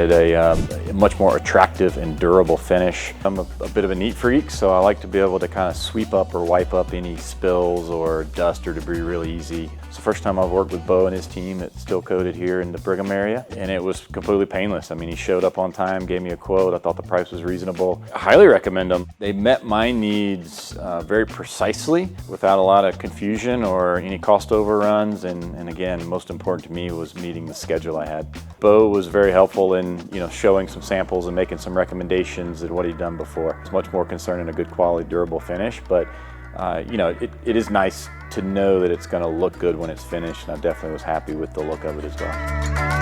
wanted a much more attractive and durable finish. I'm a bit of a neat freak, so I like to be able to kind of sweep up or wipe up any spills or dust or debris really easy. It's the first time I've worked with Bo and his team at Steel Coated here in the Brigham area, and it was completely painless. I mean, he showed up on time, gave me a quote. I thought the price was reasonable. I highly recommend them. They met my needs very precisely without a lot of confusion or any cost overruns, and again, most important to me was meeting the schedule I had. Bo was very helpful in showing some samples and making some recommendations at what he'd done before. It's much more concerned in a good quality, durable finish, but it is nice to know that it's going to look good when it's finished, and I definitely was happy with the look of it as well.